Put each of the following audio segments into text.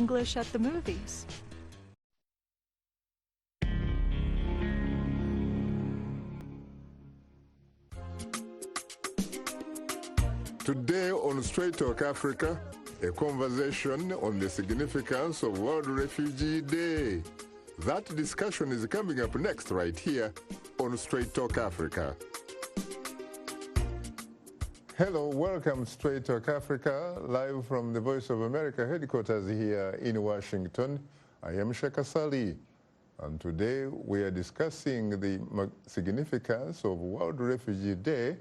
English at the movies. Today on Straight Talk Africa, a conversation on the significance of World Refugee Day. That discussion is coming up next right here on Straight Talk Africa. Hello, welcome Straight Talk Africa, live from the Voice of America headquarters here in Washington. I am Shaka Ssali, and today we are discussing the significance of World Refugee Day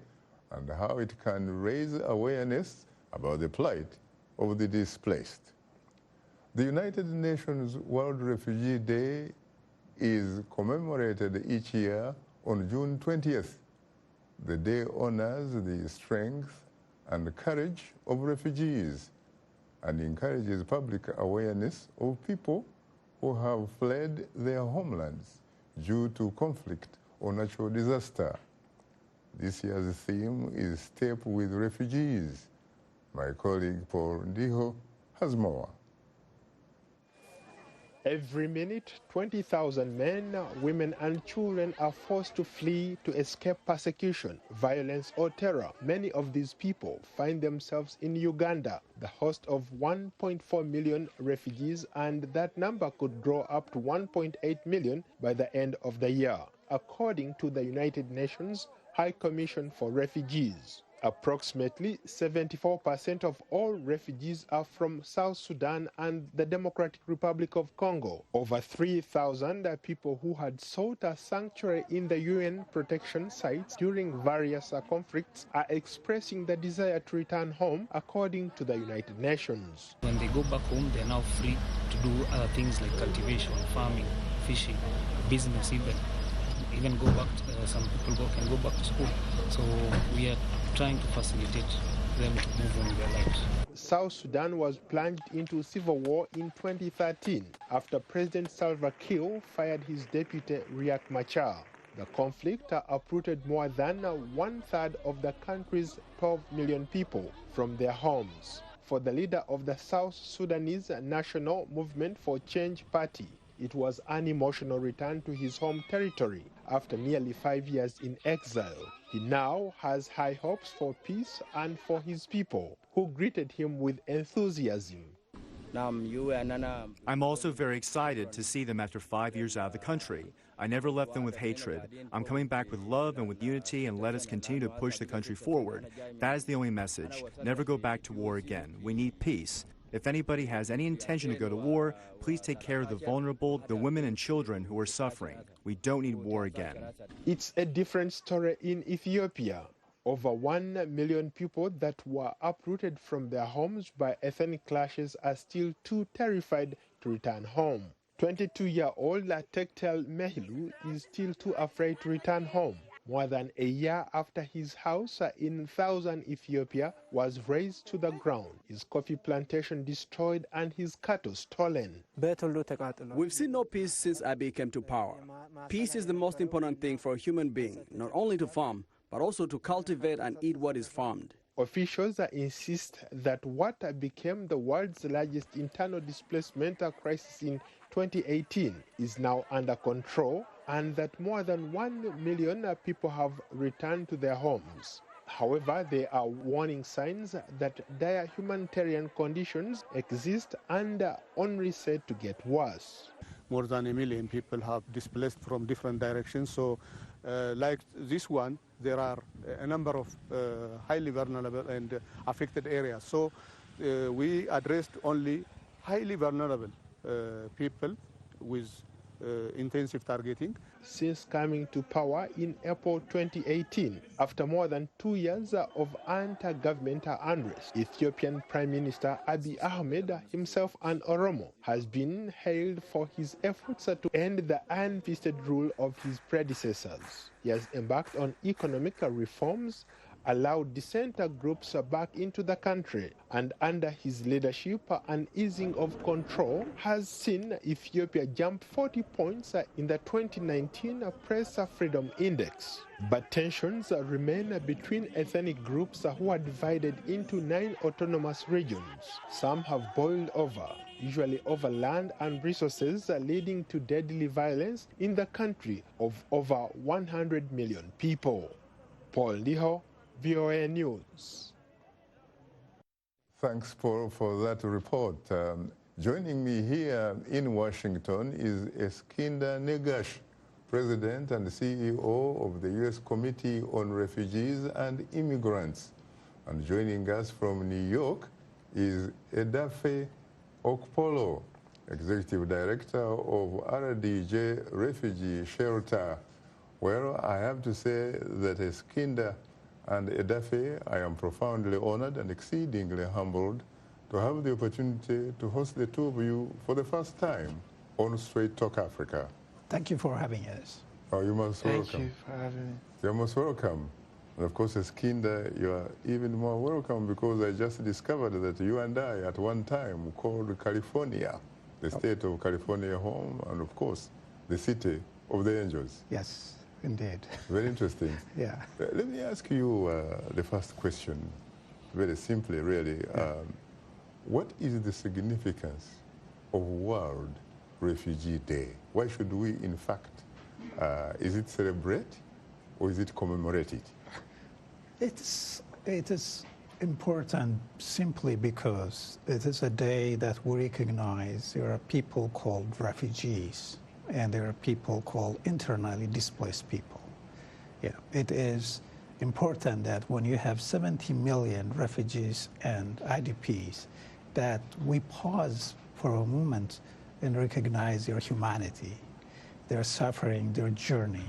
and how it can raise awareness about the plight of the displaced. The United Nations World Refugee Day is commemorated each year on June 20th. The day honors the strength and courage of refugees and encourages public awareness of people who have fled their homelands due to conflict or natural disaster. This year's theme is Step with Refugees. My colleague Paul Ndiho has more. Every minute, 20,000 men, women, and children are forced to flee to escape persecution, violence, or terror. Many of these people find themselves in Uganda, the host of 1.4 million refugees, and that number could grow up to 1.8 million by the end of the year, according to the United Nations High Commission for Refugees. Approximately 74% of all refugees are from South Sudan and the Democratic Republic of Congo. Over 3,000 people who had sought a sanctuary in the UN protection sites during various conflicts are expressing the desire to return home, according to the United Nations. When they go back home, they are now free to do other things like cultivation, farming, fishing, business even go back to, some people can go back to school. So we are trying to facilitate them to move on their lives. South Sudan was plunged into civil war in 2013 after President Salva Kiir fired his deputy Riek Machar. The conflict uprooted more than one-third of the country's 12 million people from their homes. For the leader of the South Sudanese National Movement for Change Party, it was an emotional return to his home territory after nearly 5 years in exile. He now has high hopes for peace and for his people, who greeted him with enthusiasm. I'm also very excited to see them after 5 years out of the country. I never left them with hatred. I'm coming back with love and with unity, and let us continue to push the country forward. That is the only message. Never go back to war again. We need peace. If anybody has any intention to go to war, please take care of the vulnerable, the women and children who are suffering. We don't need war again. It's a different story in Ethiopia. Over 1 million people that were uprooted from their homes by ethnic clashes are still too terrified to return home. 22-year-old Tektel Mehilu is still too afraid to return home, more than a year after his house in southern Ethiopia was razed to the ground, his coffee plantation destroyed, and his cattle stolen. We've seen no peace since Abiy came to power. Peace is the most important thing for a human being, not only to farm, but also to cultivate and eat what is farmed. Officials insist that what became the world's largest internal displacement crisis in 2018 is now under control, and that more than 1 million people have returned to their homes. However, there are warning signs that dire humanitarian conditions exist and are only set to get worse. More than 1 million people have displaced from different directions. So, like this one, there are a number of highly vulnerable and affected areas. So, we addressed only highly vulnerable people with intensive targeting. Since coming to power in April 2018, after more than 2 years of anti-governmental unrest, Ethiopian Prime Minister Abiy Ahmed, himself an Oromo, has been hailed for his efforts to end the iron-fisted rule of his predecessors. He has embarked on economic reforms allowed dissenter groups back into the country. And under his leadership, an easing of control has seen Ethiopia jump 40 points in the 2019 Press Freedom Index. But tensions remain between ethnic groups who are divided into 9 autonomous regions. Some have boiled over, usually over land and resources, leading to deadly violence in the country of over 100 million people. Paul Liho, VOA News. Thanks, Paul, for that report. Joining me here in Washington is Eskinder Negash, President and CEO of the U.S. Committee on Refugees and Immigrants. And joining us from New York is Edafe Okporo, Executive Director of RDJ Refugee Shelter. Well, I have to say that Eskinder and Edafe, I am profoundly honored and exceedingly humbled to have the opportunity to host the two of you for the first time on Straight Talk Africa. Thank you for having us. Oh, you're most welcome. Thank you for having me. You're most welcome. And of course, Eskinder, you are even more welcome because I just discovered that you and I at one time called California, the state of California home, and of course, the city of the angels. Yes, indeed. Very interesting. Yeah. Let me ask you the first question, very simply, really. What is the significance of World Refugee Day? Why should we, in fact, is it celebrate or is it commemorate it? It is important simply because it is a day that we recognize there are people called refugees and there are people called internally displaced people. Yeah, it is important that when you have 70 million refugees and IDPs, that we pause for a moment and recognize their humanity, their suffering, their journey.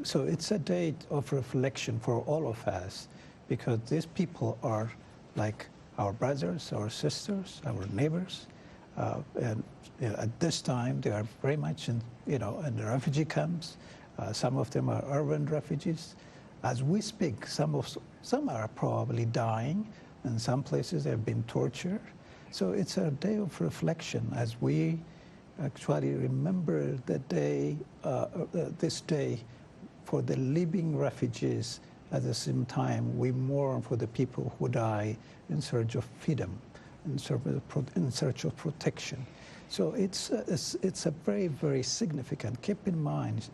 So it's a day of reflection for all of us because these people are like our brothers, our sisters, our neighbors. And at this time, they are very much in the refugee camps. Some of them are urban refugees. As we speak, some are probably dying. In some places, they've been tortured. So it's a day of reflection as we actually remember the day, this day for the living refugees. At the same time, we mourn for the people who die in search of freedom, in search of protection. So it's a very, very significant. Keep in mind,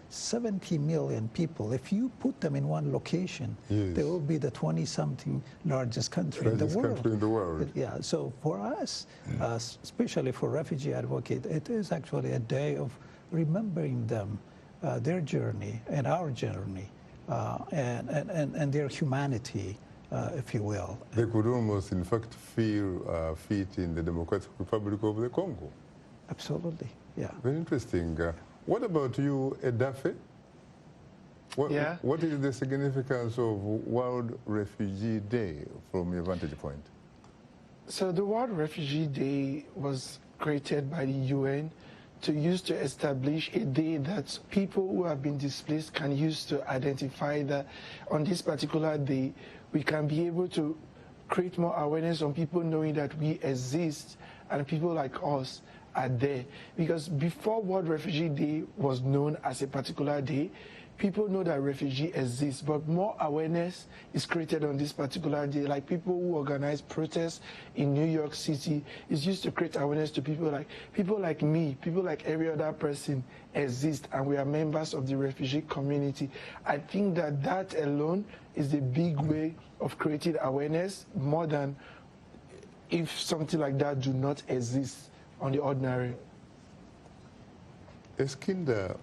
70 million people. If you put them in one location, yes, they will be the 20-something largest country in the world. Yeah. So for us, especially for refugee advocates, it is actually a day of remembering them, their journey and our journey, and their humanity, if you will. They could almost, in fact, feel fit in the Democratic Republic of the Congo. Absolutely. Yeah. Very interesting. What about you, Edafe? What is the significance of World Refugee Day from your vantage point? So the World Refugee Day was created by the UN to establish a day that people who have been displaced can use to identify that on this particular day, we can be able to create more awareness on people knowing that we exist and people like us are there. Because before World Refugee Day was known as a particular day, people know that refugee exists, but more awareness is created on this particular day. Like people who organize protests in New York City is used to create awareness to people like me, people like every other person exist, and we are members of the refugee community. I think that alone is the big way of creating awareness more than if something like that do not exist on the ordinary. Eskinder,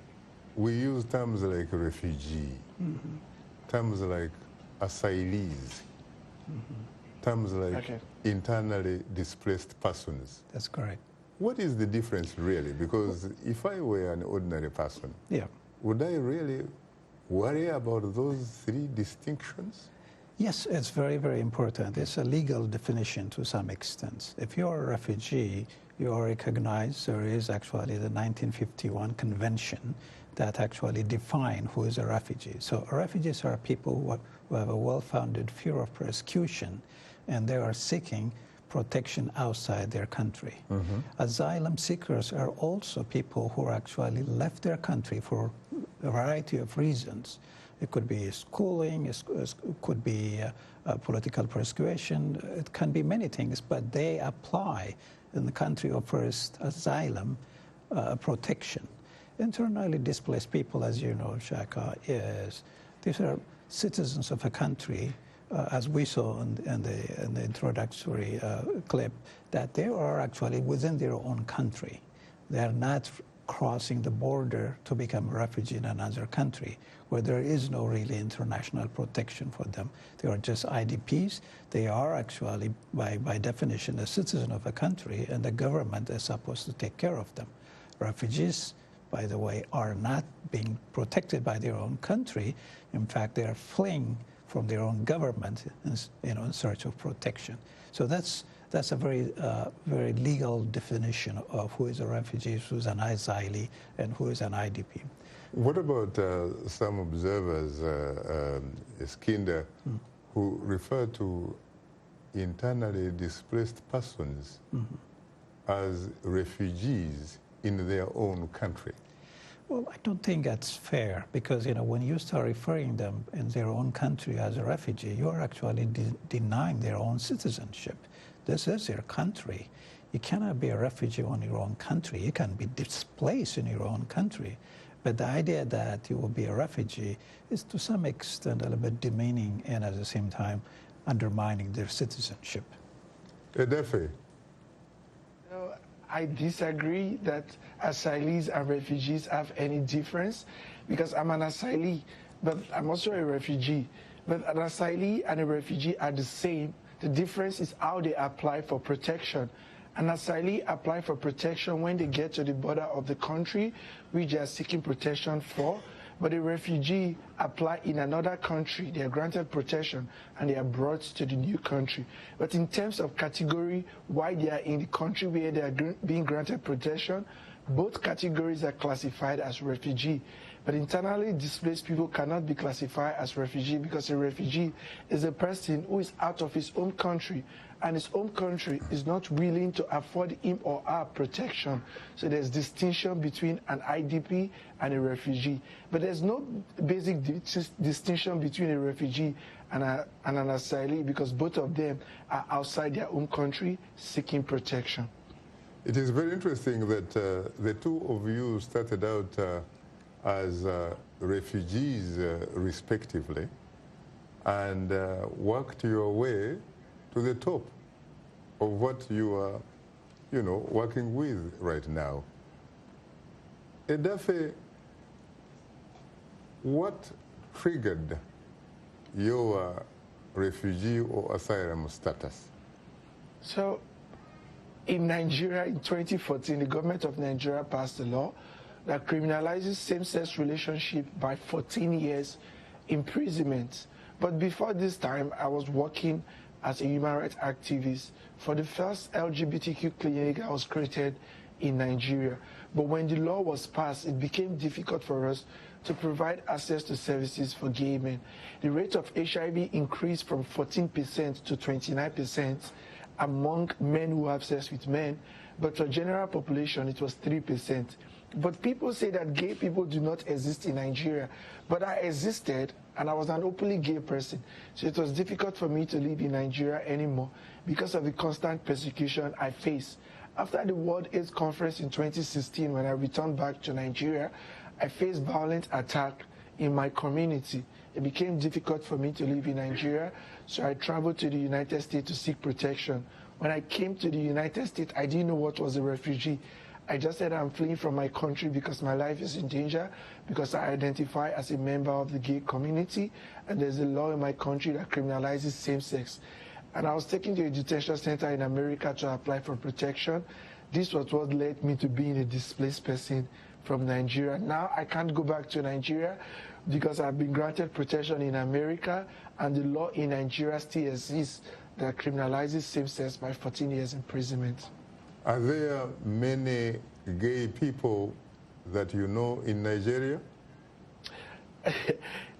we use terms like refugee, terms like asylees, terms like internally displaced persons. That's correct. What is the difference really? Because if I were an ordinary person, would I really worry about those three distinctions? Yes, it's very, very important. It's a legal definition to some extent. If you're a refugee, you all recognize there is actually the 1951 convention that actually define who is a refugee. So refugees are people who have a well-founded fear of persecution, and they are seeking protection outside their country. Asylum seekers are also people who actually left their country for a variety of reasons. It could be schooling, it could be political persecution, it can be many things, but they apply in the country of first asylum protection. Internally displaced people, as you know, Shaka, these are citizens of a country, as we saw in the introductory clip, that they are actually within their own country. They are not crossing the border to become a refugee in another country where there is no really international protection for them. They are just IDPs. They are actually, by definition, a citizen of a country, and the government is supposed to take care of them. Refugees, by the way, are not being protected by their own country. In fact, they are fleeing from their own government in search of protection. So that's a very legal definition of who is a refugee, who is an asylee, and who is an IDP. What about some observers, Eskinder, who refer to internally displaced persons as refugees in their own country? Well, I don't think that's fair, because when you start referring them in their own country as a refugee, you are actually denying their own citizenship. This is their country. You cannot be a refugee in your own country. You can be displaced in your own country. But the idea that you will be a refugee is to some extent a little bit demeaning and at the same time undermining their citizenship. Edafe. I disagree that asylees and refugees have any difference, because I'm an asylee, but I'm also a refugee. But an asylee and a refugee are the same. The difference is how they apply for protection. An asylee apply for protection when they get to the border of the country which they are seeking protection for, but a refugee apply in another country, they are granted protection, and they are brought to the new country. But in terms of category, why they are in the country where they are being granted protection, both categories are classified as refugee. But internally displaced people cannot be classified as refugee, because a refugee is a person who is out of his own country, and his own country is not willing to afford him or her protection. So there's distinction between an IDP and a refugee. But there's no basic distinction between a refugee and an asylee, because both of them are outside their own country seeking protection. It is very interesting that the two of you started out as refugees respectively, and worked your way to the top of what you are, working with right now. Edafe, what triggered your refugee or asylum status? So, in Nigeria, in 2014, the government of Nigeria passed a law that criminalizes same-sex relationship by 14 years imprisonment. But before this time, I was working as a human rights activist for the first LGBTQ clinic that was created in Nigeria. But when the law was passed, it became difficult for us to provide access to services for gay men. The rate of HIV increased from 14% to 29% among men who have sex with men, but for general population, it was 3%. But people say that gay people do not exist in Nigeria, but I existed, and I was an openly gay person. So it was difficult for me to live in Nigeria anymore because of the constant persecution I faced. After the World AIDS Conference in 2016, when I returned back to Nigeria, I faced violent attack in my community. It became difficult for me to live in Nigeria, so I traveled to the United States to seek protection. When I came to the United States, I didn't know what was a refugee. I just said I'm fleeing from my country because my life is in danger, because I identify as a member of the gay community, and there's a law in my country that criminalizes same-sex. And I was taken to a detention center in America to apply for protection. This was what led me to being a displaced person from Nigeria. Now I can't go back to Nigeria because I've been granted protection in America, and the law in Nigeria still exists that criminalizes same-sex by 14 years imprisonment. Are there many gay people that you know in Nigeria?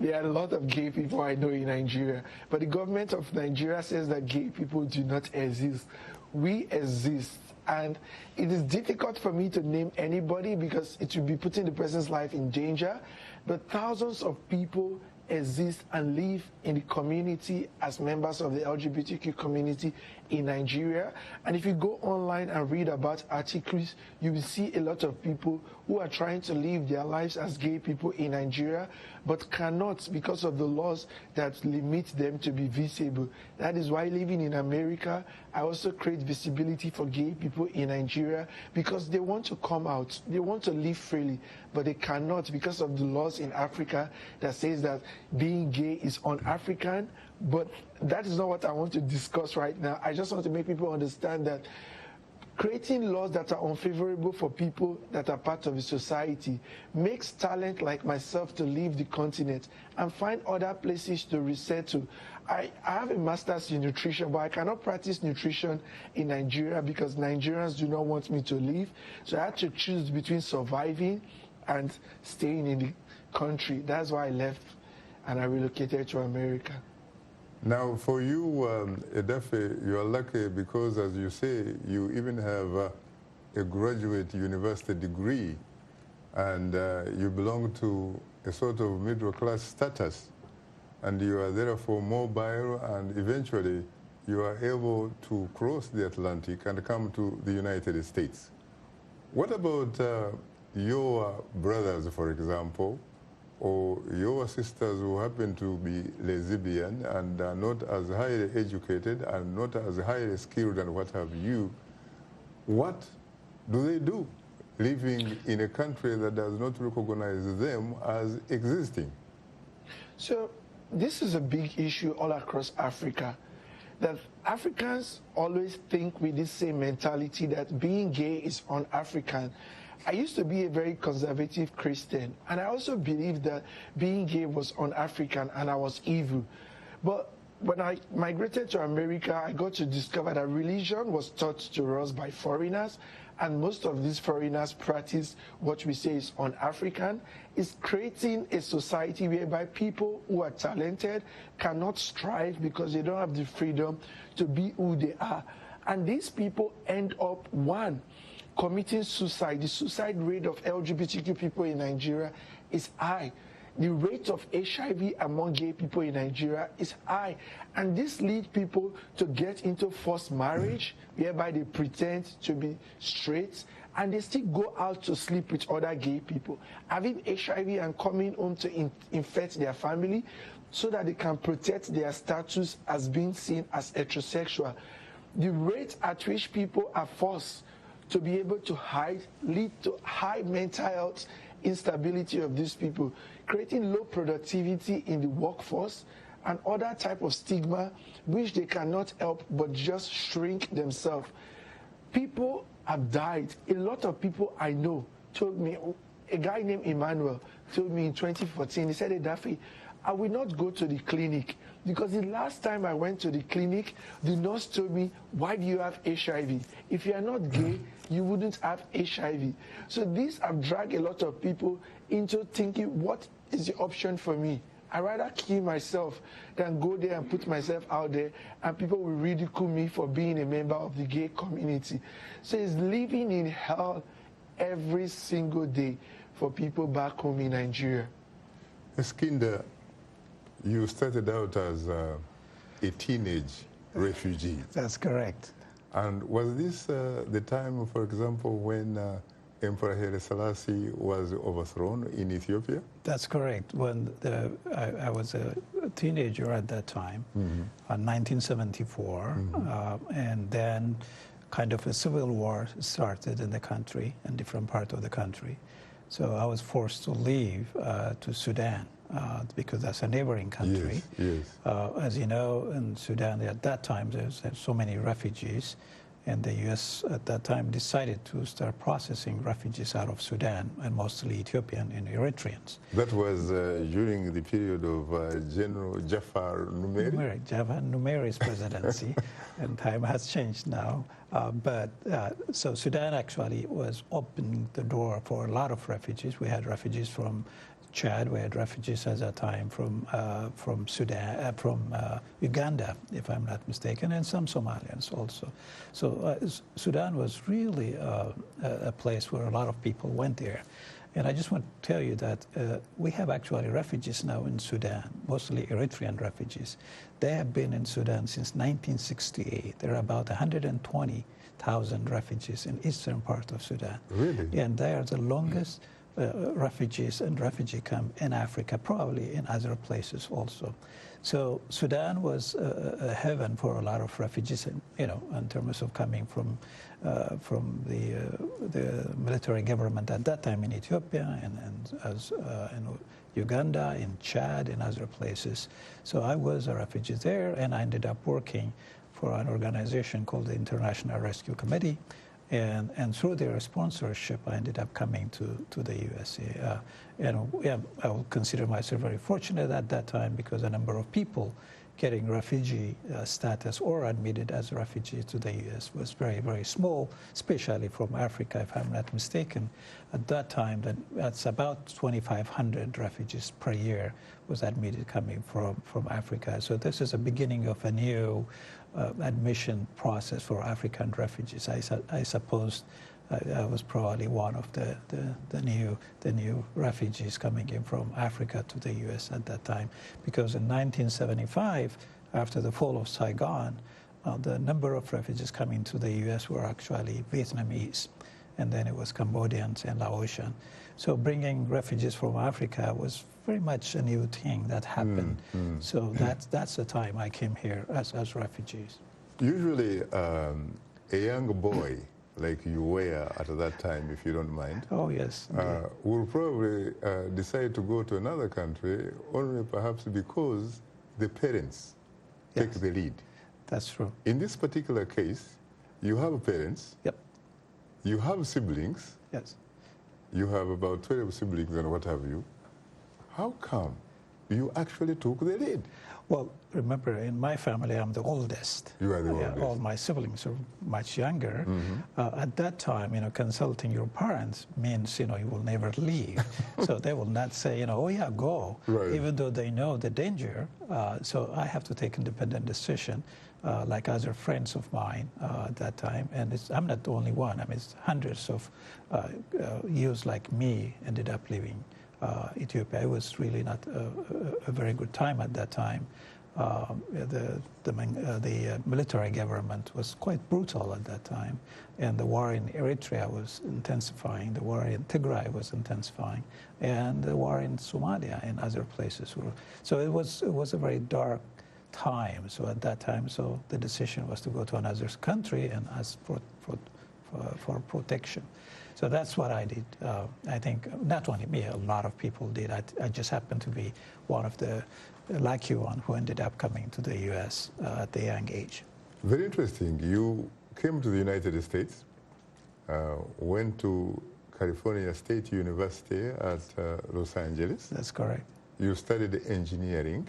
There are a lot of gay people I know in Nigeria, but the government of Nigeria says that gay people do not exist. We exist, and it is difficult for me to name anybody because it would be putting the person's life in danger, but thousands of people exist and live in the community as members of the LGBTQ community in Nigeria. And if you go online and read about articles, you will see a lot of people who are trying to live their lives as gay people in Nigeria, but cannot because of the laws that limit them to be visible. That is why living in America, I also create visibility for gay people in Nigeria because they want to come out, they want to live freely, but they cannot because of the laws in Africa that says that being gay is un-African. But that is not what I want to discuss right now. I just want to make people understand that creating laws that are unfavorable for people that are part of the society makes talent like myself to leave the continent and find other places to resettle. I have a master's in nutrition, but I cannot practice nutrition in Nigeria because Nigerians do not want me to leave. So I had to choose between surviving and staying in the country. That's why I left and I relocated to America. Now, for you, Edafe, you are lucky because, as you say, you even have a graduate university degree, and you belong to a sort of middle-class status, and you are therefore mobile, and eventually you are able to cross the Atlantic and come to the United States. What about your brothers, for example, or your sisters who happen to be lesbian and are not as highly educated and not as highly skilled and what have you? What do they do living in a country that does not recognize them as existing? So this is a big issue all across Africa, that Africans always think with this same mentality that being gay is un-African. I used to be a very conservative Christian, and I also believed that being gay was un-African and I was evil. But when I migrated to America, I got to discover that religion was taught to us by foreigners, and most of these foreigners practice what we say is un-African. It's creating a society whereby people who are talented cannot strive because they don't have the freedom to be who they are. And these people end up, one, committing suicide. The suicide rate of LGBTQ people in Nigeria is high. The rate of HIV among gay people in Nigeria is high. And this leads people to get into forced marriage, whereby they pretend to be straight, and they still go out to sleep with other gay people, having HIV and coming home to infect their family so that they can protect their status as being seen as heterosexual. The rate at which people are forced to be able to hide lead to high mental health instability of these people, creating low productivity in the workforce and other type of stigma which they cannot help but just shrink themselves. People have died. A lot of people I know told me, a guy named Emmanuel told me in 2014, he said, Edafe, I will not go to the clinic because the last time I went to the clinic, the nurse told me, why do you have HIV? If you are not gay, you wouldn't have HIV. So these have dragged a lot of people into thinking, what is the option for me? I'd rather kill myself than go there and put myself out there and people will ridicule me for being a member of the gay community. So it's living in hell every single day for people back home in Nigeria. Eskinder, you started out as a teenage refugee. That's correct. And was this the time, for example, when Emperor Haile Selassie was overthrown in Ethiopia? That's correct. When I was a teenager at that time, 1974, and then kind of a civil war started in the country, in different parts of the country. So I was forced to leave to Sudan because that's a neighboring country. Yes, yes. As you know, in Sudan at that time, there's so many refugees, And the U.S. at that time decided to start processing refugees out of Sudan, and mostly Ethiopian and Eritreans. That was during the period of General Jafar Numeri? Jafar Numeri's presidency, and time has changed now. So Sudan actually was opening the door for a lot of refugees. We had refugees from Chad, we had refugees at that time from Sudan, from Uganda, if I'm not mistaken, and some Somalians also. So Sudan was really a place where a lot of people went there. And I just want to tell you that we have actually refugees now in Sudan, mostly Eritrean refugees. They have been in Sudan since 1968. There are about 120,000 refugees in eastern part of Sudan. Really? And they are the longest refugees and refugee camp in Africa, probably in other places also. So Sudan was a heaven for a lot of refugees, in terms of coming from the military government at that time in Ethiopia and in Uganda, in Chad, and other places. So I was a refugee there, and I ended up working for an organization called the International Rescue Committee. And through their sponsorship, I ended up coming to the USA. I will consider myself very fortunate at that time because a number of people getting refugee status or admitted as refugees to the US was very, very small, especially from Africa, if I'm not mistaken. At that time, that's about 2,500 refugees per year was admitted coming from Africa. So this is a beginning of a new admission process for African refugees. I suppose I was probably one of the new refugees coming in from Africa to the U.S. at that time, because in 1975, after the fall of Saigon, the number of refugees coming to the U.S. were actually Vietnamese, and then it was Cambodians and Laotian. So bringing refugees from Africa was very much a new thing that happened. So that's the time I came here as refugees. Usually, a young boy like you were at that time, if you don't mind, oh yes, will probably decide to go to another country only perhaps because the parents take the lead. That's true. In this particular case, you have parents. Yep. You have siblings. Yes. You have about 12 siblings and what have you. How come you actually took the lead? Well, remember, in my family, I'm the oldest. You are the oldest. All my siblings are much younger. At that time, consulting your parents means, you will never leave. So they will not say, oh yeah, go, right, even though they know the danger. So I have to take independent decision, like other friends of mine at that time. And I'm not the only one. I mean, it's hundreds of youths like me ended up leaving Ethiopia. It was really not a very good time at that time. The military government was quite brutal at that time, and the war in Eritrea was intensifying. The war in Tigray was intensifying, and the war in Somalia and other places were. So it was a very dark time. So at that time, so the decision was to go to another country and ask for protection. So that's what I did. I think not only me, a lot of people did. I just happened to be one of the lucky one who ended up coming to the U.S. At a young age. Very interesting. You came to the United States, went to California State University at Los Angeles. That's correct. You studied engineering.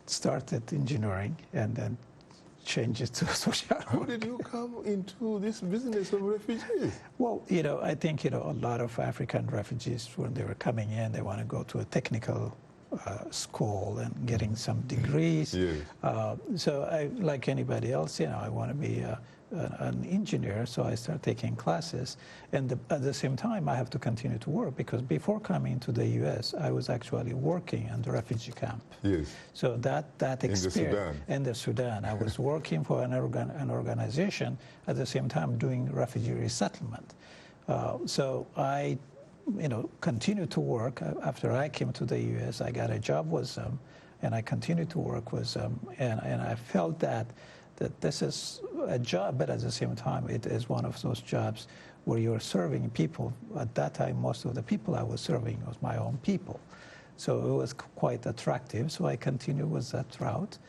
Started engineering and then changed it to social work. How did you come into this business of refugees? Well, I think, a lot of African refugees, when they were coming in, they want to go to a technical school and getting some degrees. Yes. So I, like anybody else, I want to be an engineer, so I started taking classes. And at the same time, I have to continue to work, because before coming to the U.S., I was actually working in the refugee camp. Yes. So that experience in the Sudan, I was working for an organization at the same time doing refugee resettlement. So I, continued to work. After I came to the U.S., I got a job with them, and I continued to work with them, and I felt that this is a job, but at the same time, it is one of those jobs where you're serving people. At that time, most of the people I was serving was my own people. So it was quite attractive. So I continued with that route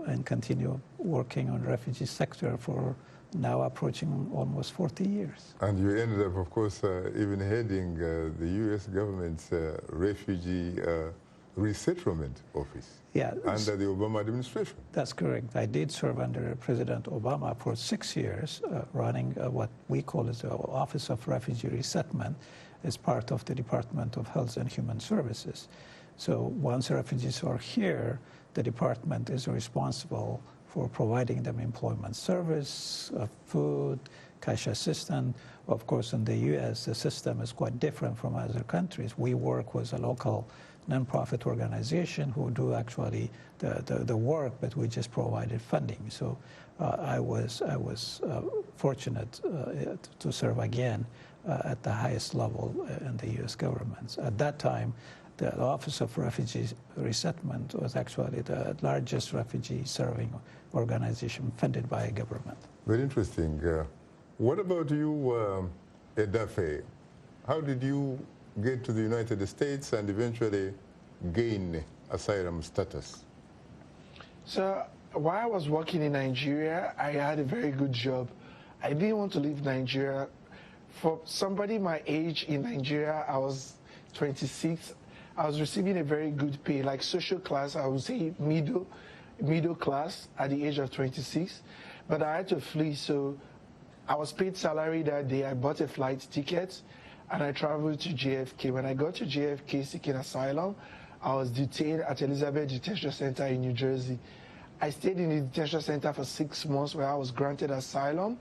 and continue working on the refugee sector for now approaching almost 40 years. And you ended up, of course, even heading the U.S. government's Refugee Resettlement Office under the Obama administration. That's correct. I did serve under President Obama for 6 years, running what we call as the Office of Refugee Resettlement as part of the Department of Health and Human Services. So once refugees are here, the department is responsible for providing them employment service, food, cash assistance. Of course, in the U.S., the system is quite different from other countries. We work with a local nonprofit organization who do actually the work, but we just provided funding. So I was fortunate to serve again at the highest level in the U.S. government. At that time, the Office of Refugee Resettlement was actually the largest refugee-serving organization funded by a government. Very interesting. What about you, Edafe? How did you get to the United States and eventually gain asylum status? So while I was working in Nigeria, I had a very good job. I didn't want to leave Nigeria. For somebody my age in Nigeria, I was 26. I was receiving a very good pay, like social class, I would say middle class at the age of 26. But I had to flee, so I was paid salary that day. I bought a flight ticket and I traveled to JFK. When I got to JFK seeking asylum, I was detained at Elizabeth Detention Center in New Jersey. I stayed in the detention center for 6 months where I was granted asylum.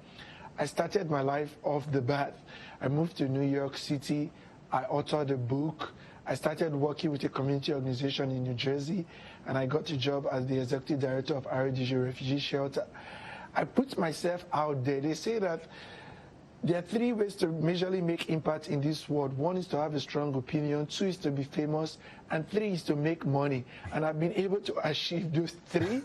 I started my life off the bat. I moved to New York City. I authored a book. I started working with a community organization in New Jersey, and I got a job as the executive director of RDG Refugee Shelter. I put myself out there. They say that there are 3 ways to majorly make impact in this world. 1 is to have a strong opinion, 2 is to be famous, and 3 is to make money. And I've been able to achieve those 3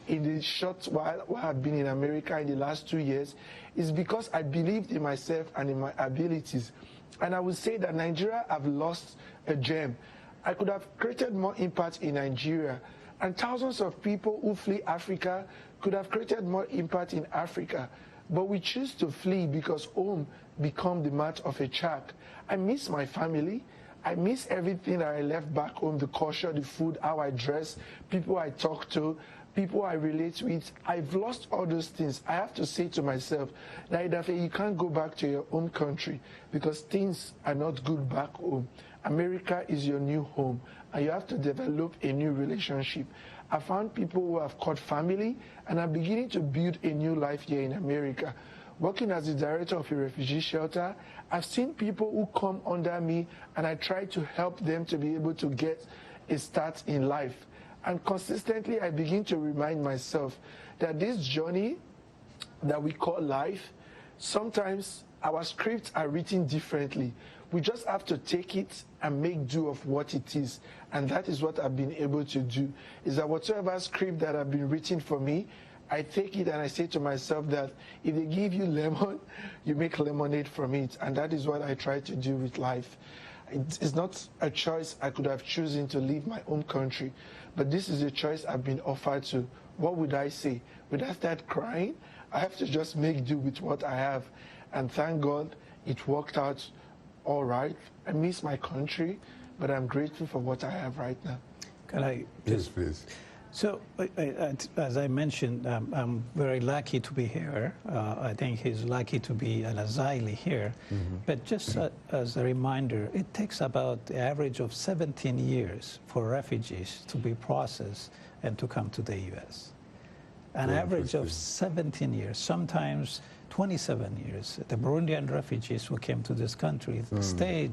in the short while I've been in America in the last 2 years. It's because I believed in myself and in my abilities. And I would say that Nigeria have lost a gem. I could have created more impact in Nigeria, and thousands of people who flee Africa could have created more impact in Africa. But we choose to flee because home become the mat of a shark. I miss my family. I miss everything that I left back home, the culture, the food, how I dress, people I talk to, people I relate with. I've lost all those things. I have to say to myself that Edafe, you can't go back to your home country because things are not good back home. America is your new home, and you have to develop a new relationship. I found people who have caught family, and I'm beginning to build a new life here in America. Working as the director of a refugee shelter, I've seen people who come under me, and I try to help them to be able to get a start in life. And consistently, I begin to remind myself that this journey that we call life, sometimes our scripts are written differently. We just have to take it and make do of what it is. And that is what I've been able to do, is that whatever script that have been written for me, I take it and I say to myself that if they give you lemon, you make lemonade from it. And that is what I try to do with life. It's not a choice I could have chosen to leave my home country, but this is a choice I've been offered to. What would I say? Would I start crying? I have to just make do with what I have. And thank God it worked out all right. I miss my country, but I'm grateful for what I have right now. Can I Yes, please. So, as I mentioned, I'm very lucky to be here. I think he's lucky to be an asylee here. But just as a reminder, it takes about the average of 17 years for refugees to be processed and to come to the U.S. An average of 17 years, sometimes 27 years. The Burundian refugees who came to this country stayed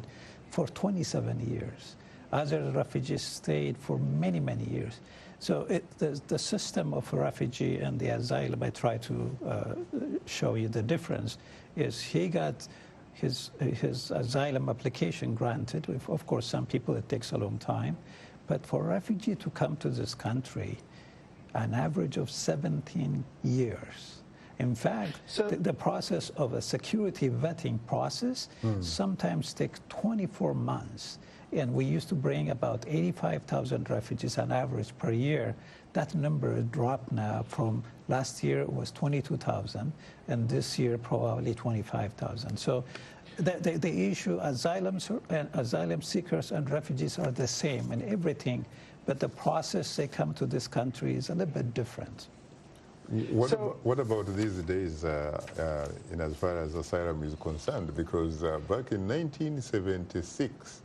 for 27 years. Other refugees stayed for many, many years. So the system of refugee and the asylum, I try to show you the difference, is he got his asylum application granted. Of course, some people it takes a long time. But for a refugee to come to this country, an average of 17 years. In fact, the process of a security vetting process sometimes takes 24 months. And we used to bring about 85,000 refugees on average per year. That number dropped now from last year it was 22,000, and this year probably 25,000. So the issue, asylum seekers and refugees are the same in everything, but the process they come to this country is a little bit different. What about these days in as far as asylum is concerned? Because back in 1976,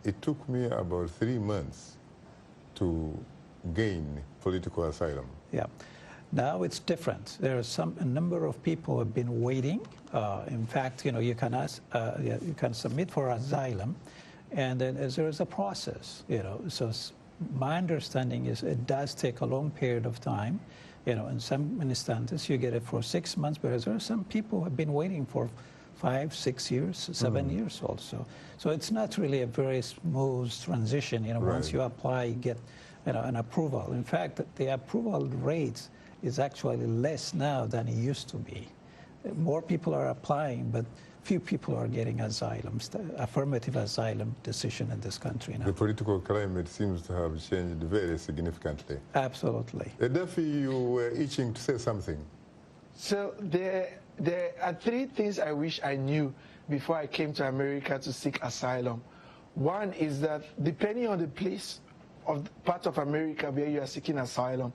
it took me about 3 months to gain political asylum. Yeah. Now it's different. There are a number of people who have been waiting. In fact, you can submit for asylum, and then there is a process. So my understanding is it does take a long period of time. In some instances you get it for 6 months, but there are some people who have been waiting for 5, 6 years, 7 years also. So it's not really a very smooth transition. Once you apply, you get an approval. In fact, the approval rate is actually less now than it used to be. More people are applying, but few people are getting asylum, affirmative asylum decision in this country now. The political climate seems to have changed very significantly. Absolutely. Edafe, you were itching to say something. So there are 3 things I wish I knew before I came to America to seek asylum. One is that depending on the place of part of America where you are seeking asylum,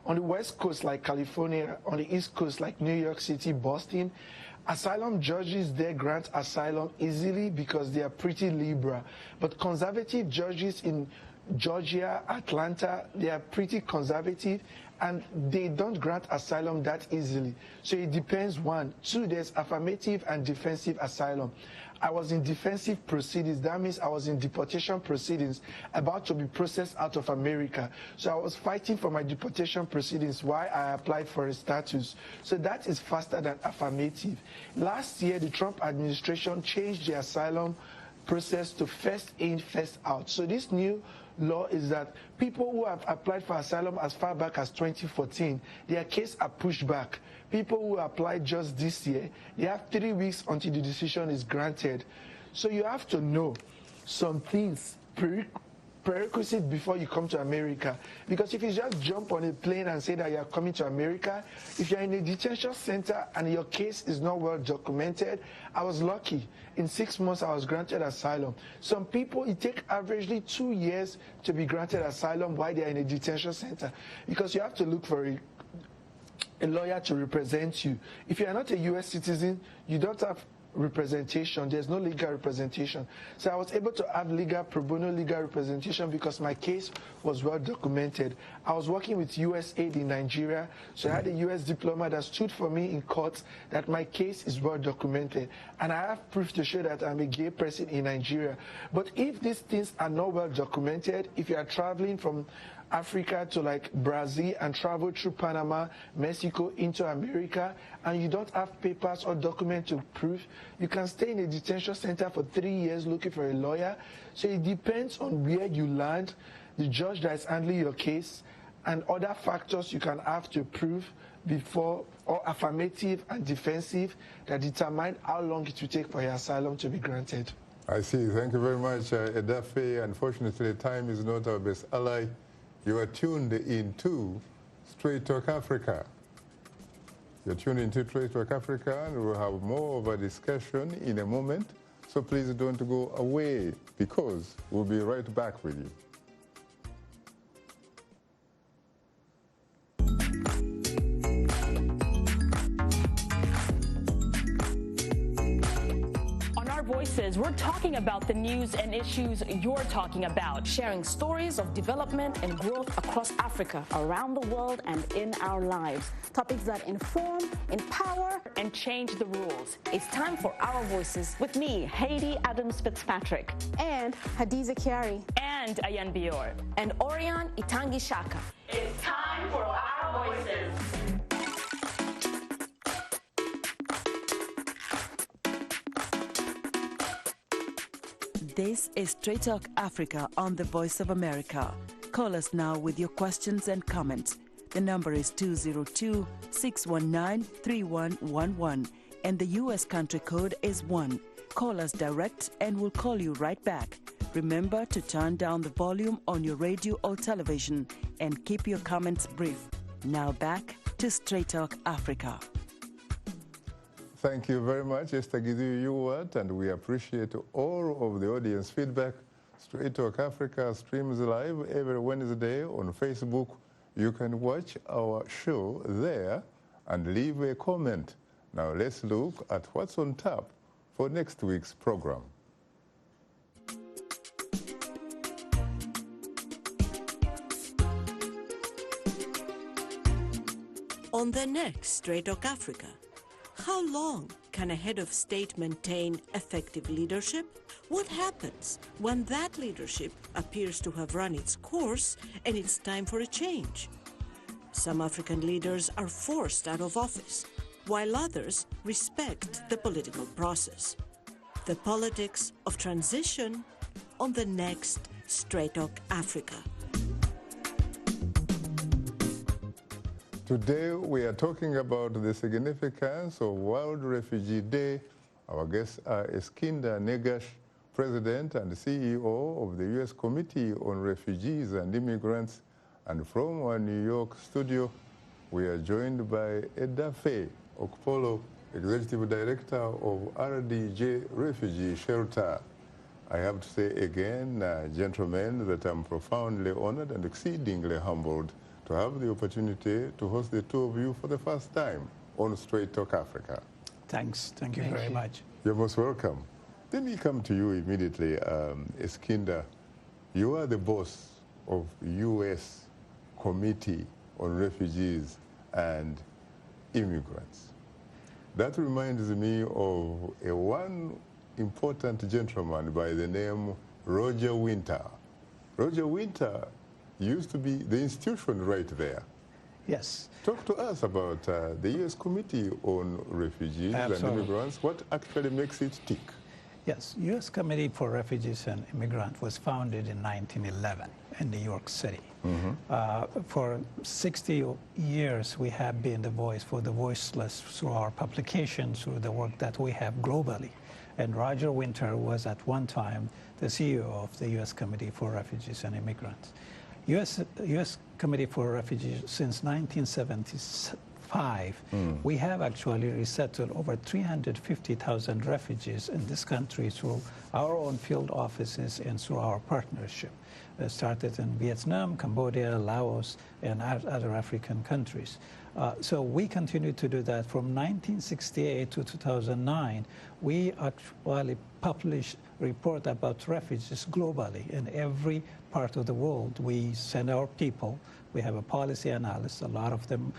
on the West Coast like California, on the East Coast like New York City, Boston, asylum judges there grant asylum easily because they are pretty liberal. But conservative judges in Georgia, Atlanta, they are pretty conservative, and they don't grant asylum that easily. So it depends, 1. 2, there's affirmative and defensive asylum. I was in defensive proceedings. That means I was in deportation proceedings about to be processed out of America. So I was fighting for my deportation proceedings while I applied for a status. So that is faster than affirmative. Last year, the Trump administration changed the asylum process to first in, first out. So this new law is that people who have applied for asylum as far back as 2014, their case are pushed back. People who applied just this year, they have 3 weeks until the decision is granted. So you have to know some things, prerequisites before you come to America. Because if you just jump on a plane and say that you are coming to America, if you're in a detention center and your case is not well documented, I was lucky. In 6 months, I was granted asylum. Some people, it takes averagely 2 years to be granted asylum while they're in a detention center, because you have to look for a lawyer to represent you. If you are not a U.S. citizen, you don't have representation. There's no legal representation. So I was able to have pro bono legal representation because my case was well documented. I was working with USAID in Nigeria, so I had a U.S. diplomat that stood for me in court that my case is well documented. And I have proof to show that I'm a gay person in Nigeria. But if these things are not well documented, if you are traveling from Africa to like Brazil and travel through Panama, Mexico into America, and you don't have papers or document to prove, you can stay in a detention center for 3 years looking for a lawyer. So it depends on where you land, the judge that is handling your case, and other factors you can have to prove before, or affirmative and defensive, that determine how long it will take for your asylum to be granted. I see. Thank you very much, Edafe. Unfortunately, time is not our best ally. You are tuned into Straight Talk Africa. You're tuned into Straight Talk Africa, and we'll have more of a discussion in a moment. So please don't go away, because we'll be right back with you. Voices, we're talking about the news and issues you're talking about, sharing stories of development and growth across Africa, around the world, and in our lives. Topics that inform, empower, and change the rules. It's time for Our Voices with me, Haiti Adams Fitzpatrick, and Hadiza Kiari, and Ayan Bior, and Orion Itangi Shaka. It's time for Our Voices. This is Straight Talk Africa on the Voice of America. Call us now with your questions and comments. The number is 202-619-3111, and the U.S. country code is 1. Call us direct and we'll call you right back. Remember to turn down the volume on your radio or television and keep your comments brief. Now back to Straight Talk Africa. Thank you very much, Esther Gizu, and we appreciate all of the audience feedback. Straight Talk Africa streams live every Wednesday on Facebook. You can watch our show there and leave a comment. Now let's look at what's on tap for next week's program. On the next Straight Talk Africa, how long can a head of state maintain effective leadership? What happens when that leadership appears to have run its course and it's time for a change? Some African leaders are forced out of office, while others respect the political process. The politics of transition on the next Straight Talk Africa. Today we are talking about the significance of World Refugee Day. Our guests are Eskinder Negash, President and CEO of the U.S. Committee on Refugees and Immigrants. And from our New York studio, we are joined by Edafe Okporo, Executive Director of RDJ Refugee Shelter. I have to say again, gentlemen, that I'm profoundly honored and exceedingly humbled to have the opportunity to host the two of you for the first time on Straight Talk Africa. Thanks. Thank you very much. You're most welcome. Let me come to you immediately. Eskinder, you are the boss of U.S. Committee on Refugees and Immigrants. That reminds me of one important gentleman by the name Roger Winter. Roger Winter used to be the institution right there. Yes. Talk to us about the U.S. Committee on Refugees and Immigrants. What actually makes it tick? Yes, U.S. Committee for Refugees and Immigrants was founded in 1911 in New York City. For 60 years, we have been the voice for the voiceless through our publications, through the work that we have globally. And Roger Winter was at one time the CEO of the U.S. Committee for Refugees and Immigrants. U.S. Committee for Refugees since 1975, we have actually resettled over 350,000 refugees in this country through our own field offices and through our partnership. Started in Vietnam, Cambodia, Laos, and other African countries. So we continue to do that. From 1968 to 2009, we actually published a report about refugees globally in every part of the world. We send our people. We have a policy analyst, a lot of them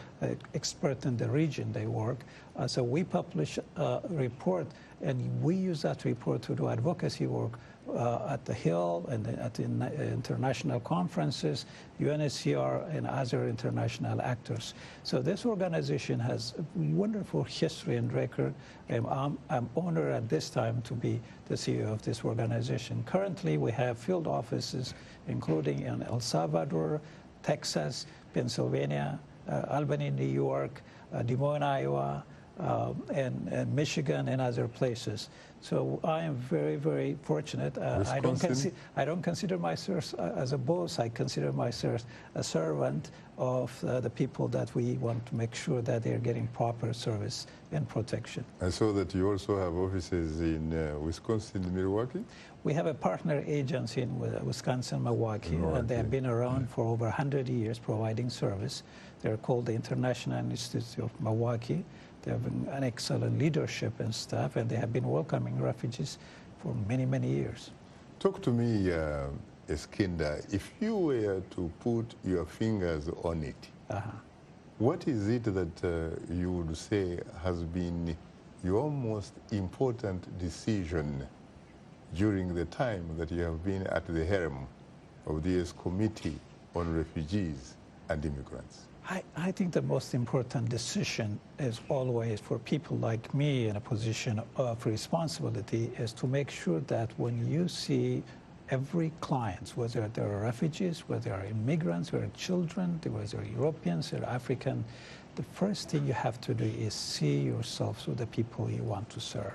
expert in the region they work. So we publish a report, and we use that report to do advocacy work at the Hill and at international conferences, UNHCR, and other international actors. So this organization has a wonderful history and record. I'm honored at this time to be the CEO of this organization. Currently, we have field offices, including in El Salvador, Texas, Pennsylvania, Albany, New York, Des Moines, Iowa, and Michigan and other places. So I am very, very fortunate. I don't consider myself as a boss. I consider myself a servant of the people that we want to make sure that they're getting proper service and protection. I saw that you also have offices in Wisconsin, Milwaukee? We have a partner agency in Wisconsin, Milwaukee, and they have been around for over 100 years providing service. They're called the International Institute of Milwaukee. They have an excellent leadership and staff, and they have been welcoming refugees for many, many years. Talk to me, Eskinder, if you were to put your fingers on it, what is it that you would say has been your most important decision during the time that you have been at the helm of the U.S. Committee on Refugees and Immigrants? I think the most important decision is always for people like me in a position of responsibility is to make sure that when you see every client, whether they're refugees, whether they're immigrants, whether they're children, whether they're Europeans or African, the first thing you have to do is see yourself through the people you want to serve.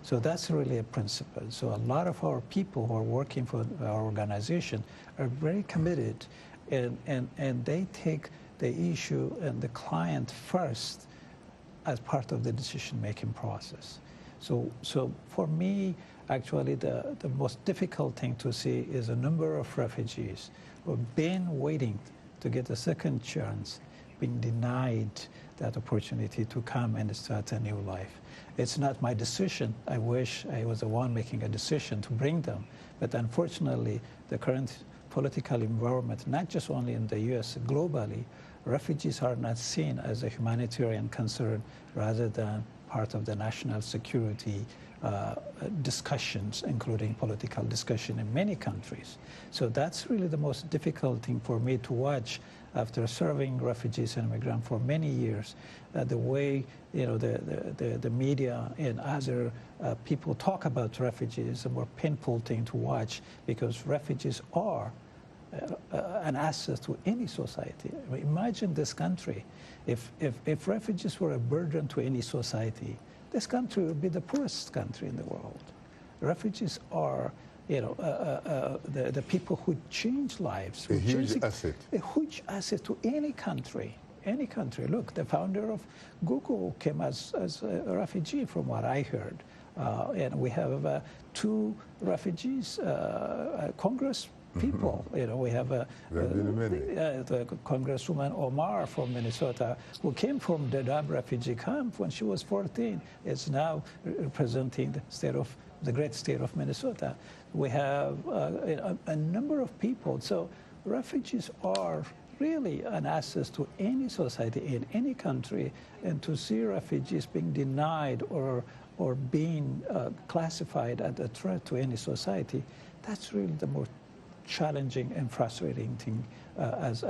So that's really a principle. So a lot of our people who are working for our organization are very committed, and they take the issue and the client first as part of the decision-making process. So for me, actually, the most difficult thing to see is a number of refugees who have been waiting to get a second chance, being denied that opportunity to come and start a new life. It's not my decision. I wish I was the one making a decision to bring them. But unfortunately, the current political environment, not just only in the U.S., globally, refugees are not seen as a humanitarian concern rather than part of the national security discussions, including political discussion in many countries. So that's really the most difficult thing for me to watch after serving refugees and immigrants for many years. The way the media and other people talk about refugees is a more painful thing to watch, because refugees are an asset to any society. I mean, imagine this country. If refugees were a burden to any society, this country would be the poorest country in the world. Refugees are, the people who change lives. A huge asset. A huge asset to any country. Any country. Look, the founder of Google came as a refugee, from what I heard. And we have 2 refugees, Congress people. We have the Congresswoman Omar from Minnesota, who came from the Dadaab refugee camp when she was 14, is now representing the great state of Minnesota. We have a number of people. So refugees are really an asset to any society in any country, and to see refugees being denied or being classified as a threat to any society, that's really the most challenging and frustrating thing as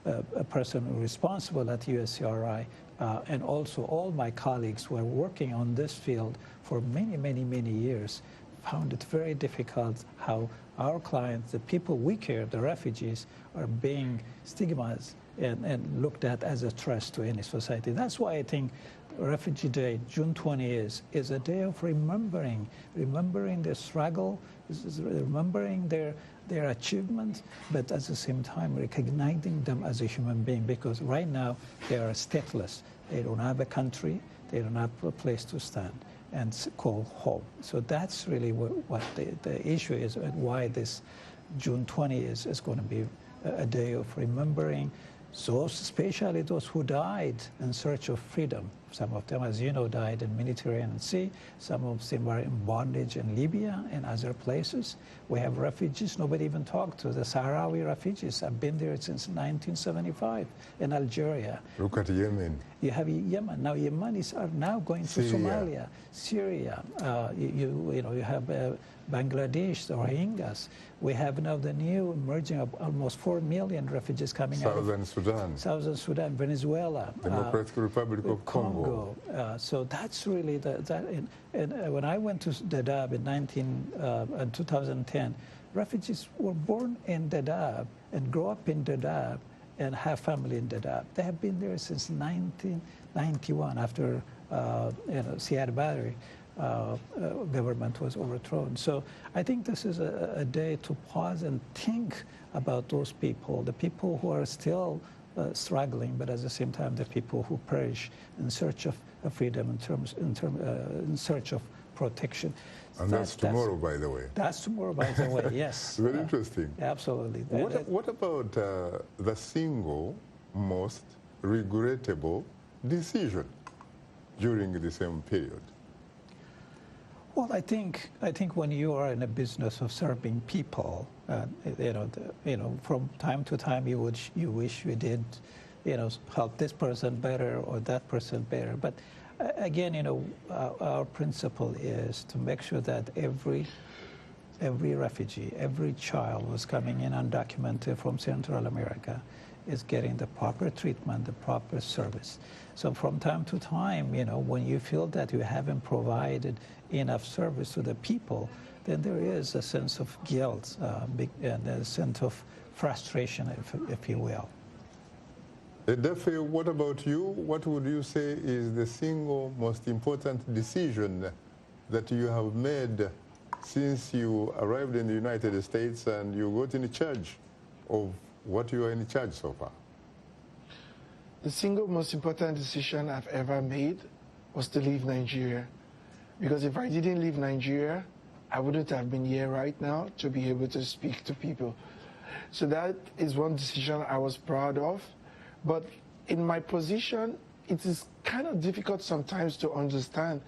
a person responsible at USRI, and also all my colleagues who are working on this field for many, many, many years, found it very difficult how our clients, the people we care, the refugees, are being stigmatized and looked at as a threat to any society. That's why I think Refugee Day, June 20, is a day of remembering their struggle, remembering their achievements, but at the same time recognizing them as a human being, because right now they are stateless. They don't have a country, they don't have a place to stand and call home. So that's really what the issue is, and why this June 20 is going to be a day of remembering those, especially those who died in search of freedom. Some of them, as you know, died in the Mediterranean Sea. Some of them were in bondage in Libya and other places. We have refugees nobody even talked to. The Sahrawi refugees have been there since 1975 in Algeria. Look at Yemen. You have Yemen. Now Yemenis are now going to Somalia, Syria. You have Bangladesh, the Rohingyas. We have now the new emerging of almost 4 million refugees coming out of Southern Sudan, Venezuela, Democratic Republic of Congo. So that's really and when I went to Dadaab in 2010, refugees were born in Dadaab and grow up in Dadaab and have family in Dadaab. They have been there since 1991, after Siad Barre government was overthrown. So I think this is a day to pause and think about those people, the people who are still struggling, but at the same time the people who perish in search of freedom, in search of protection. And that's tomorrow, by the way. That's tomorrow, by the way, yes. Very interesting. Absolutely. What about the single most regrettable decision during the same period? Well, I think when you are in a business of serving people, from time to time you wish you did, help this person better or that person better. But again, our principle is to make sure that every refugee, every child who's coming in undocumented from Central America is getting the proper treatment, the proper service. So from time to time, you know, when you feel that you haven't provided enough service to the people, then there is a sense of guilt and a sense of frustration, if you will. Edafe, what about you? What would you say is the single most important decision that you have made since you arrived in the United States and you got in charge of what you are in charge so far? The single most important decision I've ever made was to leave Nigeria. Because if I didn't leave Nigeria, I wouldn't have been here right now to be able to speak to people. So that is one decision I was proud of. But in my position, it is kind of difficult sometimes to understand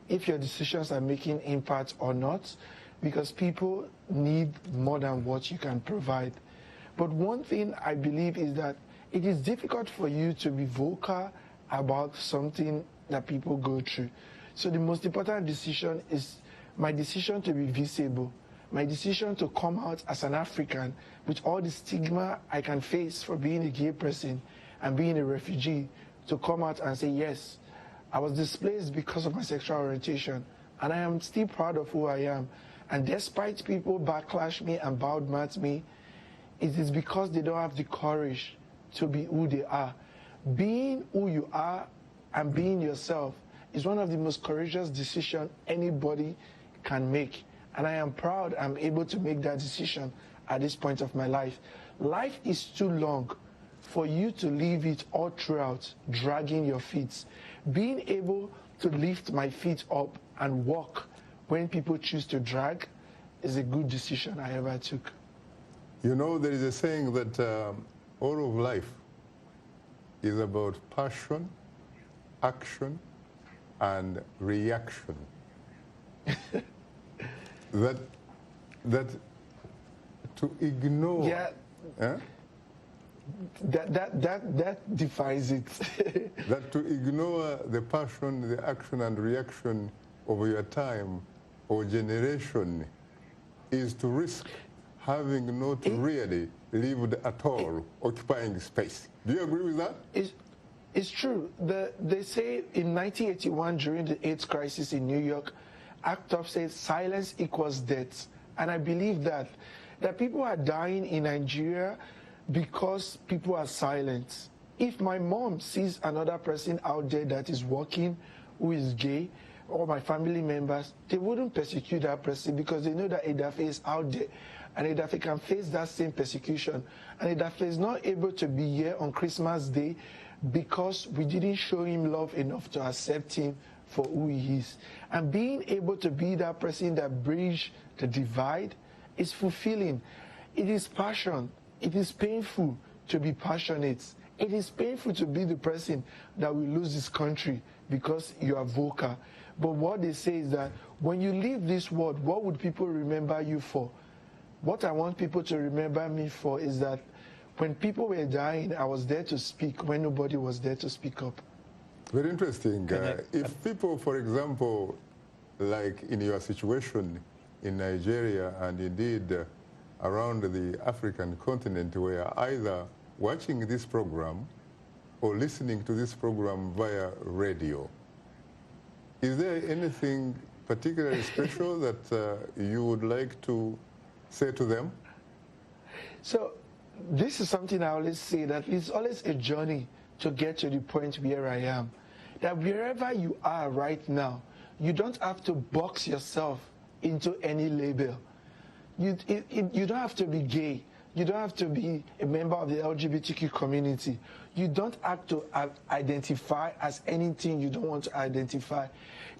if your decisions are making impact or not, because people need more than what you can provide. But one thing I believe is that it is difficult for you to be vocal about something that people go through. So the most important decision is my decision to be visible, my decision to come out as an African with all the stigma I can face for being a gay person and being a refugee, to come out and say, yes, I was displaced because of my sexual orientation, and I am still proud of who I am. And despite people backlash me and badmouth me, it is because they don't have the courage to be who they are. Being who you are and being yourself is one of the most courageous decisions anybody can make. And I am proud I'm able to make that decision at this point of my life. Life is too long for you to leave it all throughout, dragging your feet. Being able to lift my feet up and walk when people choose to drag is a good decision I ever took. You know, there is a saying that all of life is about passion, action, and reaction. that to ignore. Yeah. That defines it. That to ignore the passion, the action and reaction of your time or generation is to risk having not really lived at all, occupying space. Do you agree with that? It's true. They say in 1981, during the AIDS crisis in New York, ACT UP said silence equals death. And I believe that people are dying in Nigeria because people are silent. If my mom sees another person out there that is working who is gay, or my family members, they wouldn't persecute that person because they know that Edafe is out there and Edafe can face that same persecution. And Edafe is not able to be here on Christmas Day because we didn't show him love enough to accept him for who he is. And being able to be that person that bridges the divide is fulfilling. It is passion. It is painful to be passionate. It is painful to be the person that will lose this country because you are vocal. But what they say is that when you leave this world, what would people remember you for? What I want people to remember me for is that when people were dying, I was there to speak when nobody was there to speak up. Very interesting. If people, for example, like in your situation in Nigeria and indeed around the African continent, were either watching this program or listening to this program via radio, is there anything particularly special that you would like to say to them? So this is something I always say, that it's always a journey to get to the point where I am. That wherever you are right now, you don't have to box yourself into any label. You don't have to be gay. You don't have to be a member of the LGBTQ community. You don't have to identify as anything you don't want to identify.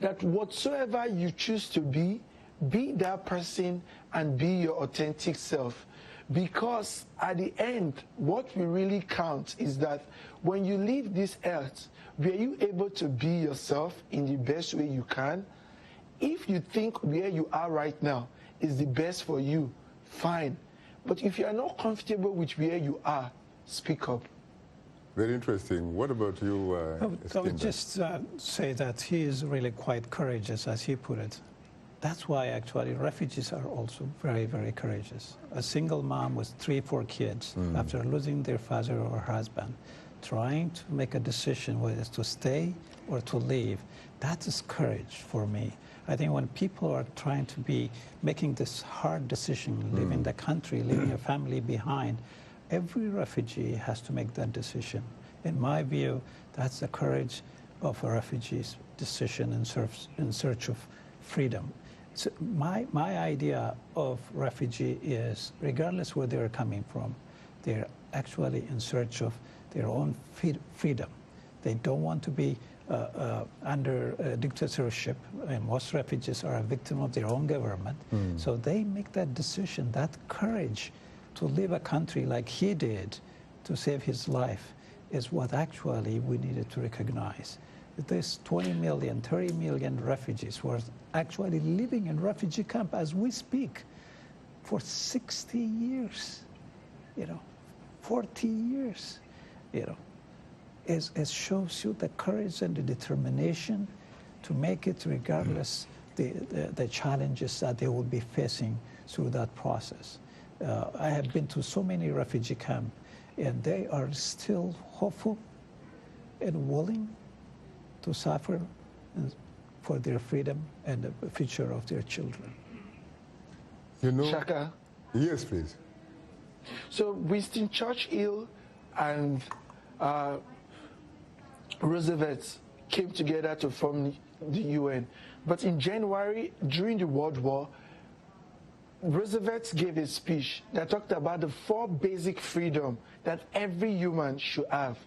That whatsoever you choose to be that person and be your authentic self. Because at the end, what will really count is that when you leave this earth, were you able to be yourself in the best way you can? If you think where you are right now is the best for you, fine. But if you are not comfortable with where you are, speak up. Very interesting. What about you, I would just say that he is really quite courageous, as he put it. that's why actually refugees are also very, very courageous. A single mom with 3-4 kids, after losing their father or husband, trying to make a decision whether it's to stay or to leave, that is courage for me. I think when people are trying to be making this hard decision, leaving the country, leaving a family behind, every refugee has to make that decision. In my view, that's the courage of a refugee's decision in search of freedom. So my idea of refugee is, regardless where they're coming from, they're actually in search of their own freedom. They don't want to be under a dictatorship, and most refugees are a victim of their own government. So they make that decision, that courage to leave a country like he did to save his life is what actually we needed to recognize. There's 20 million, 30 million refugees who are actually living in refugee camp as we speak for 60 years, 40 years, It shows you the courage and the determination to make it regardless the challenges that they will be facing through that process. I have been to so many refugee camps, and they are still hopeful and willing to suffer for their freedom and the future of their children. Shaka? Yes, please. So Winston Churchill and Roosevelt came together to form the UN. But in January, during the World War, Roosevelt gave a speech that talked about the 4 basic freedoms that every human should have.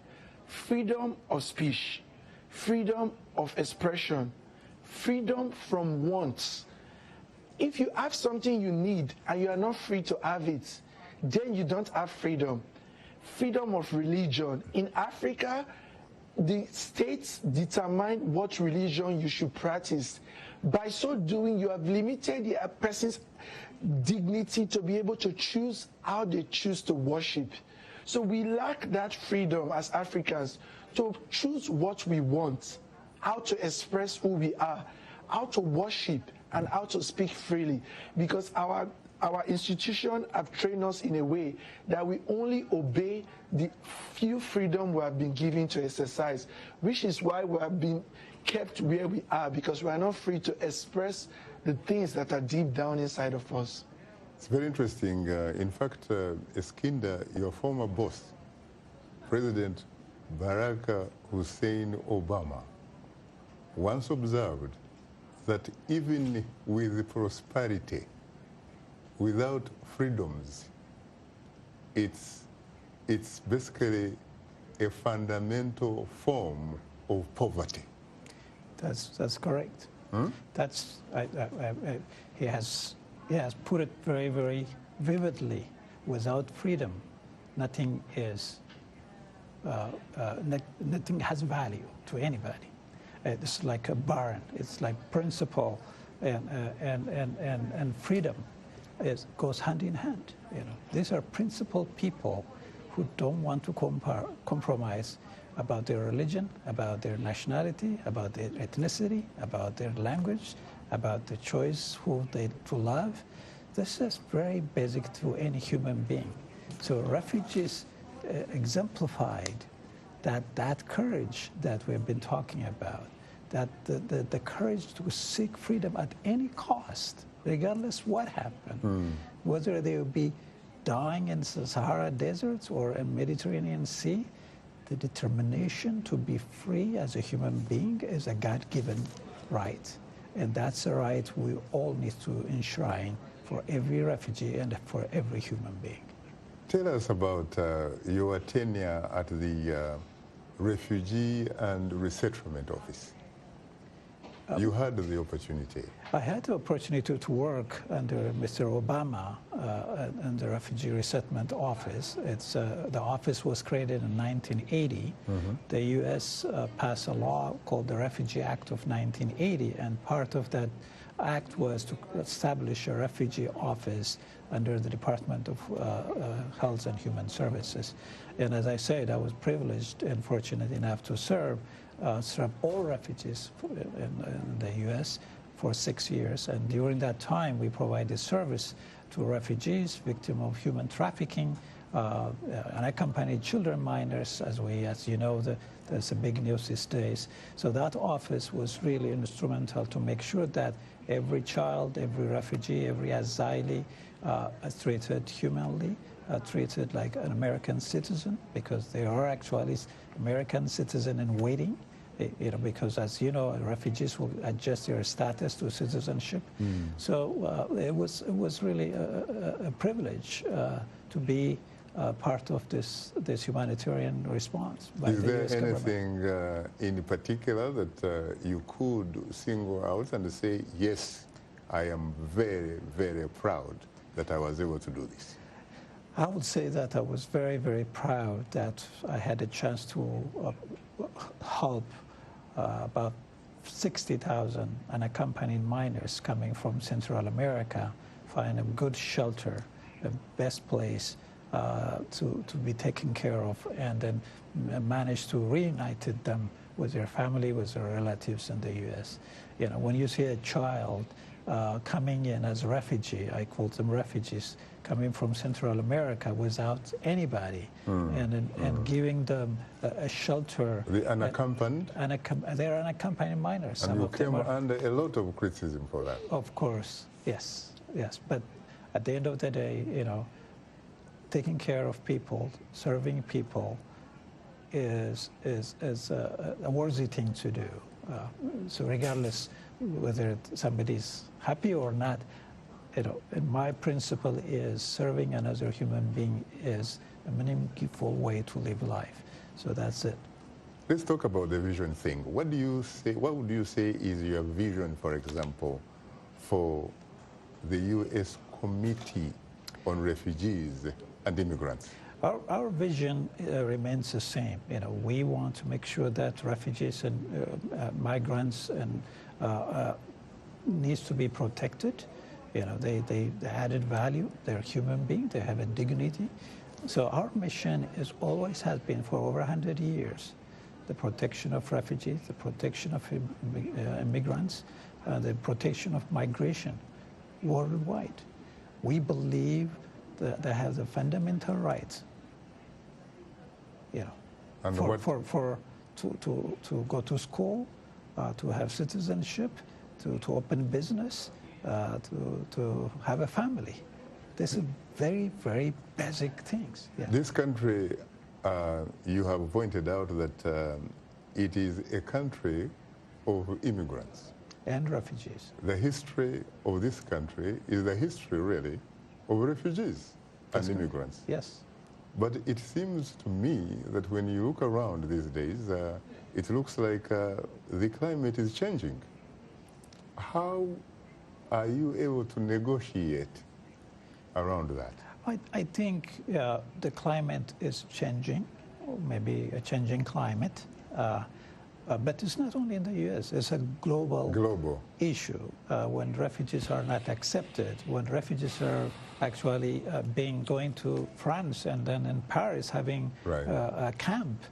Freedom of speech, freedom of expression, freedom from wants. If you have something you need and you are not free to have it, then you don't have freedom. Freedom of religion. In Africa, the states determine what religion you should practice. By so doing, you have limited a person's dignity to be able to choose how they choose to worship. So we lack that freedom as Africans to choose what we want, how to express who we are, how to worship, and how to speak freely. Because our institutions have trained us in a way that we only obey the few freedom we have been given to exercise, which is why we have been kept where we are, because we are not free to express the things that are deep down inside of us. It's very interesting. In fact, Eskinder, your former boss, President Barack Hussein Obama, once observed that even with prosperity, without freedoms, it's basically a fundamental form of poverty. That's correct. That's he has put it very, very vividly. Without freedom, nothing is nothing has value to anybody. It's like a barn. It's like principle and freedom. It goes hand in hand. These are principled people who don't want to compromise about their religion, about their nationality, about their ethnicity, about their language, about the choice who they to love. This is very basic to any human being. So refugees exemplified that courage that we've been talking about, that the courage to seek freedom at any cost, regardless what happened, whether they would be dying in the Sahara deserts or in Mediterranean Sea. The determination to be free as a human being is a God-given right. And that's a right we all need to enshrine for every refugee and for every human being. Tell us about your tenure at the Refugee and Resettlement Office. You had the opportunity. I had the opportunity to work under Mr. Obama in the Refugee Resettlement Office. The office was created in 1980. The U.S. passed a law called the Refugee Act of 1980, and part of that act was to establish a refugee office under the Department of Health and Human Services. And as I said, I was privileged and fortunate enough to serve all refugees in the U.S. for 6 years. And during that time, we provided service to refugees, victims of human trafficking, unaccompanied children minors, as you know, there's a big news these days. So that office was really instrumental to make sure that every child, every refugee, every asylee is treated humanly, treated like an American citizen, because they are actually American citizen in waiting. Because as you know, refugees will adjust their status to citizenship. So it was really a privilege to be part of this humanitarian response by Is the there US anything in particular that you could single out and say, yes, I am very, very proud that I was able to do this? I would say that I was very, very proud that I had a chance to help about 60,000 unaccompanied minors coming from Central America find a good shelter, the best place to be taken care of, and then manage to reunite them with their family, with their relatives in the U.S. When you see a child coming in as a refugee, I call them refugees, coming from Central America without anybody, and giving them a shelter. The unaccompanied? They're unaccompanied minors. And you came under a lot of criticism for that. Of course, yes. But at the end of the day, taking care of people, serving people is a worthy thing to do. So regardless whether somebody's happy or not, and my principle is serving another human being is a meaningful way to live life. So that's it. Let's talk about the vision thing. What would you say is your vision, for example, for the U.S. Committee on Refugees and Immigrants? Our vision remains the same. We want to make sure that refugees and migrants needs to be protected. They added value. They're human beings. They have a dignity. So our mission always has been for over 100 years, the protection of refugees, the protection of immigrants, the protection of migration worldwide. We believe that they have the fundamental rights, to go to school, to have citizenship, to open business, to have a family. This is very, very basic things. Yeah. This country, you have pointed out that it is a country of immigrants. And refugees. The history of this country is the history, really, of refugees and immigrants. Yes. But it seems to me that when you look around these days, it looks like the climate is changing. How are you able to negotiate around that? I think the climate is changing, or maybe a changing climate. But it's not only in the U.S., it's a global issue. When refugees are not accepted, when refugees are actually going to France and then in Paris having a camp.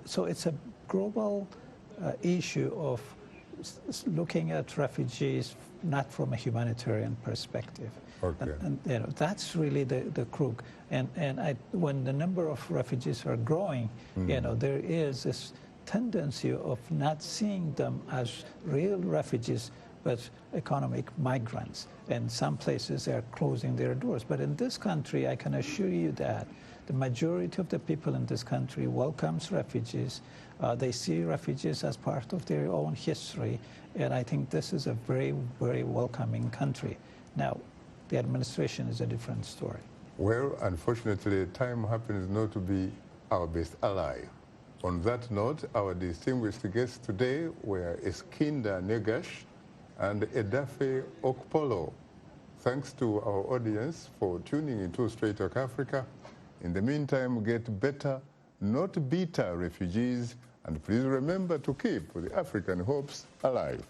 So it's a global issue of looking at refugees not from a humanitarian perspective. Okay. And that's really the crook. And when the number of refugees are growing, there is this tendency of not seeing them as real refugees, but economic migrants. And some places they are closing their doors. But in this country, I can assure you that the majority of the people in this country welcomes refugees. They see refugees as part of their own history. And I think this is a very, very welcoming country. Now, the administration is a different story. Well, unfortunately, time happens not to be our best ally. On that note, our distinguished guests today were Eskinder Negash and Edafe Okporo. Thanks to our audience for tuning into Straight Talk Africa. In the meantime, get better, not bitter refugees, and please remember to keep the African hopes alive.